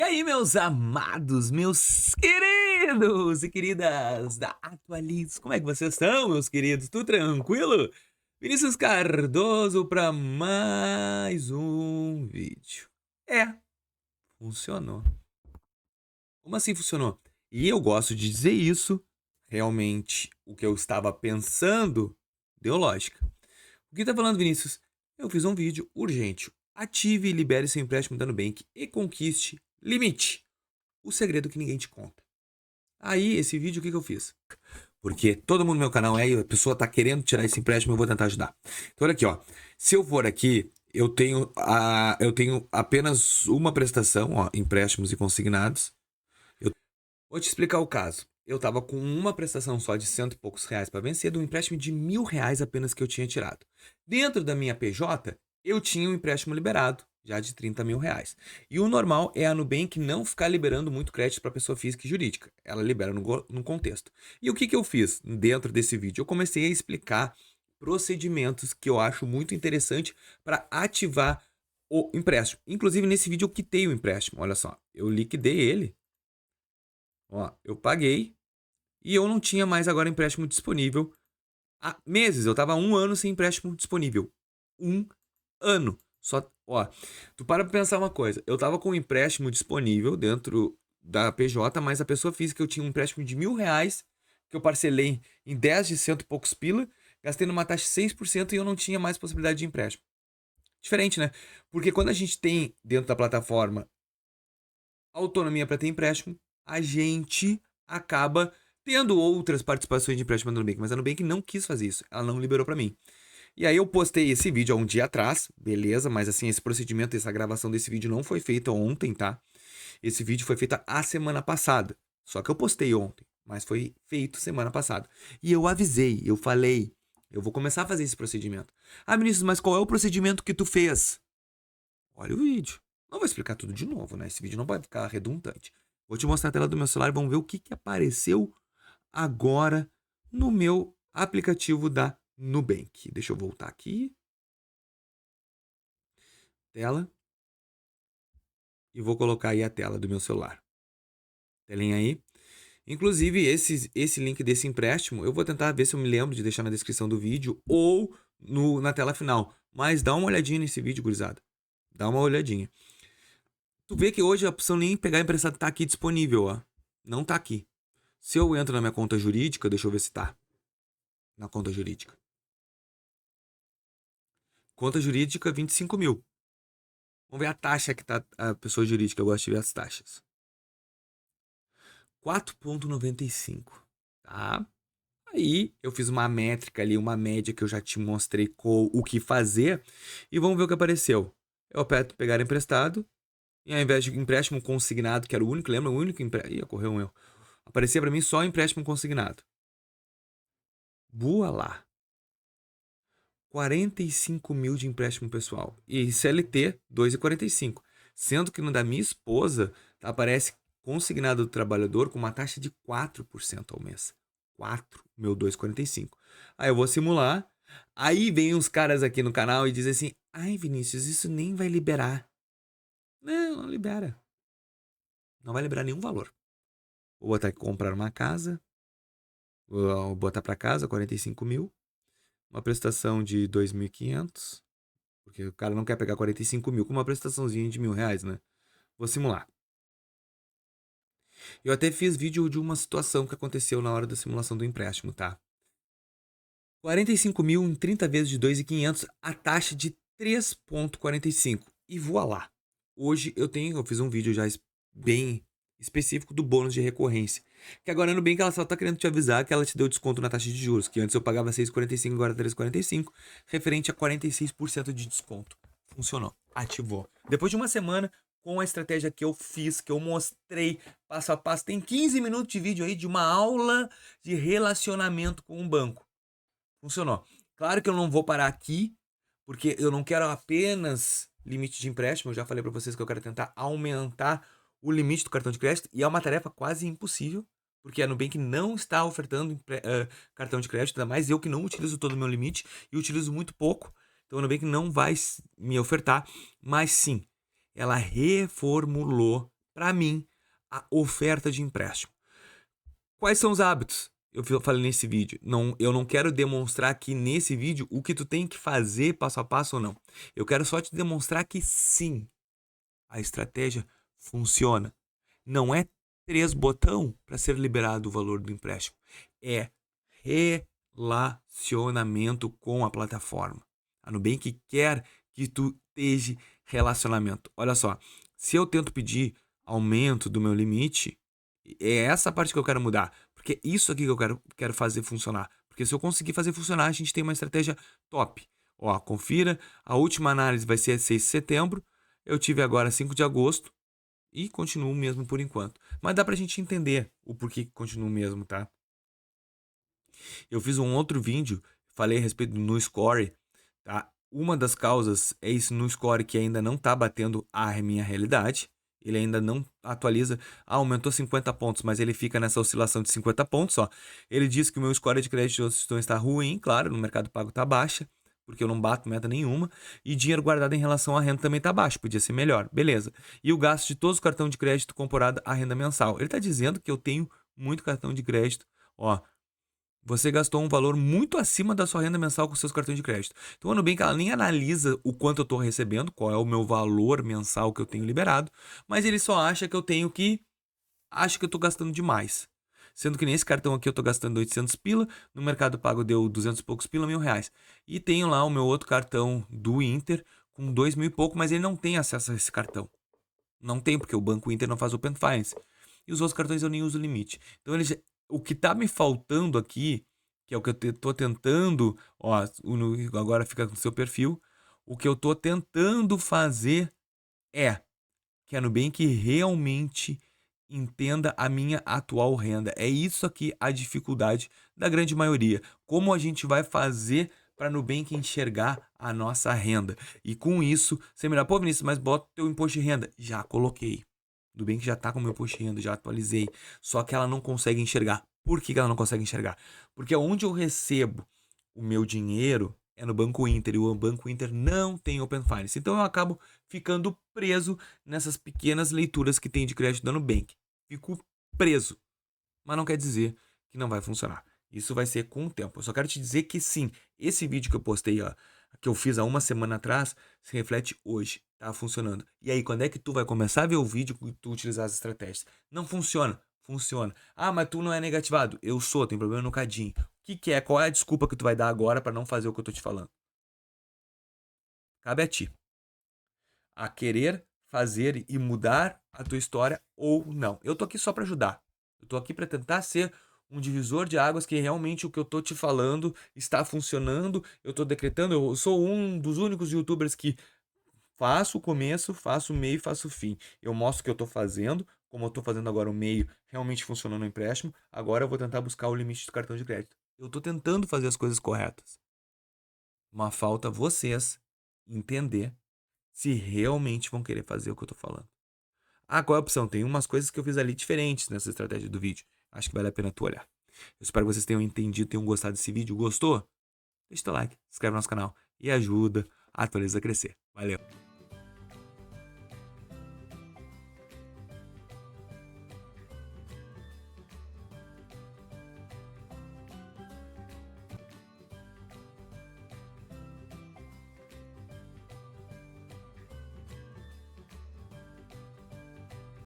E aí, meus amados, meus queridos e queridas da Atualize, como é que vocês estão, meus queridos? Tudo tranquilo? Vinícius Cardoso para mais um vídeo. Funcionou. Como assim funcionou? E eu gosto de dizer isso, realmente o que eu estava pensando deu lógica. O que tá falando, Vinícius? Eu fiz um vídeo urgente. Ative e libere seu empréstimo da Nubank e conquiste limite. O segredo que ninguém te conta. Aí, esse vídeo, o que eu fiz? Porque todo mundo no meu canal a pessoa tá querendo tirar esse empréstimo, eu vou tentar ajudar. Então, olha aqui, ó. Se eu for aqui, eu tenho apenas uma prestação, ó, empréstimos e consignados. Eu vou te explicar o caso. Eu tava com uma prestação só de cento e poucos reais para vencer, de um empréstimo de R$ 1.000 apenas que eu tinha tirado. Dentro da minha PJ, eu tinha um empréstimo liberado, já de R$ 30.000. E o normal é a Nubank não ficar liberando muito crédito para pessoa física e jurídica. Ela libera no contexto. E o que eu fiz dentro desse vídeo? Eu comecei a explicar procedimentos que eu acho muito interessante para ativar o empréstimo. Inclusive, nesse vídeo eu quitei o empréstimo. Olha só, eu liquidei ele. Ó, eu paguei e eu não tinha mais agora empréstimo disponível há meses. Eu tava há 1 ano sem empréstimo disponível. 1 ano. Só, ó, tu para pra pensar uma coisa. Eu tava com um empréstimo disponível dentro da PJ, mas a pessoa física eu tinha um empréstimo de R$ 1.000 que eu parcelei em 10 de cento e poucos pila, gastei numa taxa de 6% e eu não tinha mais possibilidade de empréstimo. Diferente, né? Porque quando a gente tem dentro da plataforma autonomia para ter empréstimo, a gente acaba tendo outras participações de empréstimo da Nubank, mas a Nubank não quis fazer isso, ela não liberou para mim. E aí eu postei esse vídeo há um dia atrás, beleza, mas assim, esse procedimento, essa gravação desse vídeo não foi feita ontem, tá? Esse vídeo foi feito a semana passada, só que eu postei ontem, mas foi feito semana passada. E eu avisei, eu falei, eu vou começar a fazer esse procedimento. Ah, Vinícius, mas qual é o procedimento que tu fez? Olha o vídeo. Não vou explicar tudo de novo, né? Esse vídeo não vai ficar redundante. Vou te mostrar a tela do meu celular e vamos ver o que apareceu agora no meu aplicativo da Nubank. Deixa eu voltar aqui. Tela. E vou colocar aí a tela do meu celular. Telinha aí. Inclusive, esse link desse empréstimo, eu vou tentar ver se eu me lembro de deixar na descrição do vídeo ou na tela final. Mas dá uma olhadinha nesse vídeo, gurizada. Dá uma olhadinha. Tu vê que hoje a opção nem pegar emprestado tá aqui disponível, ó. Não tá aqui. Se eu entro na minha conta jurídica, deixa eu ver se tá. Na conta jurídica. Conta jurídica, 25 mil. Vamos ver a taxa que tá a pessoa jurídica. Eu gosto de ver as taxas. 4,95. Tá? Aí eu fiz uma métrica ali, uma média que eu já te mostrei com o que fazer. E vamos ver o que apareceu. Eu aperto pegar emprestado. E ao invés de empréstimo consignado, que era o único, lembra? O único empréstimo. Ih, ocorreu um erro. Aparecia para mim só empréstimo consignado. Boa lá. 45 mil de empréstimo pessoal. E CLT, 2,45. Sendo que no da minha esposa, aparece consignado do trabalhador com uma taxa de 4% ao mês. 4, meu 2,45. Aí eu vou simular. Aí vem uns caras aqui no canal e dizem assim: ai, Vinícius, isso nem vai liberar. Não libera. Não vai liberar nenhum valor. Vou botar aqui comprar uma casa. Vou botar para casa 45 mil. Uma prestação de 2.500. Porque o cara não quer pegar 45 mil com uma prestaçãozinha de R$ 1.000, né? Vou simular. Eu até fiz vídeo de uma situação que aconteceu na hora da simulação do empréstimo, tá? 45 mil em 30 vezes de 2.500, a taxa de 3,45. E voa lá. Hoje eu fiz um vídeo já bem específico do bônus de recorrência. Que agora no bem que ela só tá querendo te avisar que ela te deu desconto na taxa de juros, que antes eu pagava 6,45, agora 3,45, referente a 46% de desconto. Funcionou, ativou. Depois de uma semana, com a estratégia que eu fiz, que eu mostrei passo a passo, tem 15 minutos de vídeo aí de uma aula de relacionamento com o banco. Funcionou. Claro que eu não vou parar aqui, porque eu não quero apenas limite de empréstimo. Eu já falei para vocês que eu quero tentar aumentar o limite do cartão de crédito, e é uma tarefa quase impossível, porque a Nubank não está ofertando cartão de crédito, ainda mais eu que não utilizo todo o meu limite e utilizo muito pouco. Então a Nubank não vai me ofertar, mas sim, ela reformulou para mim, a oferta de empréstimo. Quais são os hábitos? Eu falei nesse vídeo. Eu não quero demonstrar aqui nesse vídeo o que tu tem que fazer passo a passo ou não. Eu quero só te demonstrar que sim, a estratégia funciona. Não é 3 botão para ser liberado o valor do empréstimo. É relacionamento com a plataforma. A Nubank quer que tu esteja relacionamento. Olha só, se eu tento pedir aumento do meu limite, é essa parte que eu quero mudar. Porque é isso aqui que eu quero fazer funcionar. Porque se eu conseguir fazer funcionar, a gente tem uma estratégia top. Ó, confira, a última análise vai ser 6 de setembro. Eu tive agora 5 de agosto e continuo mesmo por enquanto. Mas dá pra gente entender o porquê que continuo mesmo, tá? Eu fiz um outro vídeo, falei a respeito do NuScore, tá? Uma das causas é esse NuScore que ainda não tá batendo a minha realidade. Ele ainda não atualiza. Aumentou 50 pontos, mas ele fica nessa oscilação de 50 pontos, ó. Ele diz que o meu score de crédito está ruim, claro, no mercado pago tá baixa, porque eu não bato meta nenhuma, e dinheiro guardado em relação à renda também tá baixo, podia ser melhor, beleza. E o gasto de todos os cartões de crédito comparado à renda mensal. Ele tá dizendo que eu tenho muito cartão de crédito, ó. Você gastou um valor muito acima da sua renda mensal com seus cartões de crédito. Então, a Nubank ela nem analisa o quanto eu estou recebendo, qual é o meu valor mensal que eu tenho liberado, mas ele só acha que eu estou gastando demais. Sendo que nesse cartão aqui eu estou gastando 800 pila, no Mercado Pago deu 200 e poucos pila, R$ 1.000. E tenho lá o meu outro cartão do Inter com 2.000 e pouco, mas ele não tem acesso a esse cartão. Não tem, porque o Banco Inter não faz Open Finance. E os outros cartões eu nem uso limite. Então, o que tá me faltando aqui, que é o que eu tô tentando, ó, agora fica com o seu perfil, o que eu tô tentando fazer é que a Nubank realmente entenda a minha atual renda. É isso aqui a dificuldade da grande maioria. Como a gente vai fazer para a Nubank enxergar a nossa renda? E com isso, você me dá, pô, Vinícius, mas bota o teu imposto de renda. Já coloquei. Nubank já está com o meu imposto de renda, já atualizei. Só que ela não consegue enxergar. Por que ela não consegue enxergar? Porque onde eu recebo o meu dinheiro é no Banco Inter, e o Banco Inter não tem Open Finance. Então eu acabo ficando preso nessas pequenas leituras que tem de crédito da Nubank. Fico preso. Mas não quer dizer que não vai funcionar. Isso vai ser com o tempo. Eu só quero te dizer que sim, esse vídeo que eu postei, ó, que eu fiz há uma semana atrás, se reflete hoje. Tá funcionando. E aí, quando é que tu vai começar a ver o vídeo e tu utilizar as estratégias? Não funciona. Funciona. Ah, mas tu não é negativado. Eu sou, tem problema no cadinho. O que é? Qual é a desculpa que tu vai dar agora para não fazer o que eu tô te falando? Cabe a ti. A querer fazer e mudar a tua história ou não. Eu tô aqui só para ajudar. Eu tô aqui para tentar ser um divisor de águas que realmente o que eu tô te falando está funcionando. Eu tô decretando, eu sou um dos únicos youtubers que faço o começo, faço o meio e faço o fim. Eu mostro o que eu tô fazendo, como eu tô fazendo agora o meio, realmente funcionou no empréstimo. Agora eu vou tentar buscar o limite do cartão de crédito. Eu tô tentando fazer as coisas corretas. Mas falta vocês entender se realmente vão querer fazer o que eu tô falando. Ah, qual é a opção? Tem umas coisas que eu fiz ali diferentes nessa estratégia do vídeo. Acho que vale a pena tu olhar. Eu espero que vocês tenham entendido, tenham gostado desse vídeo. Gostou? Deixa teu like, se inscreve no nosso canal e ajuda a Atualiza a crescer. Valeu!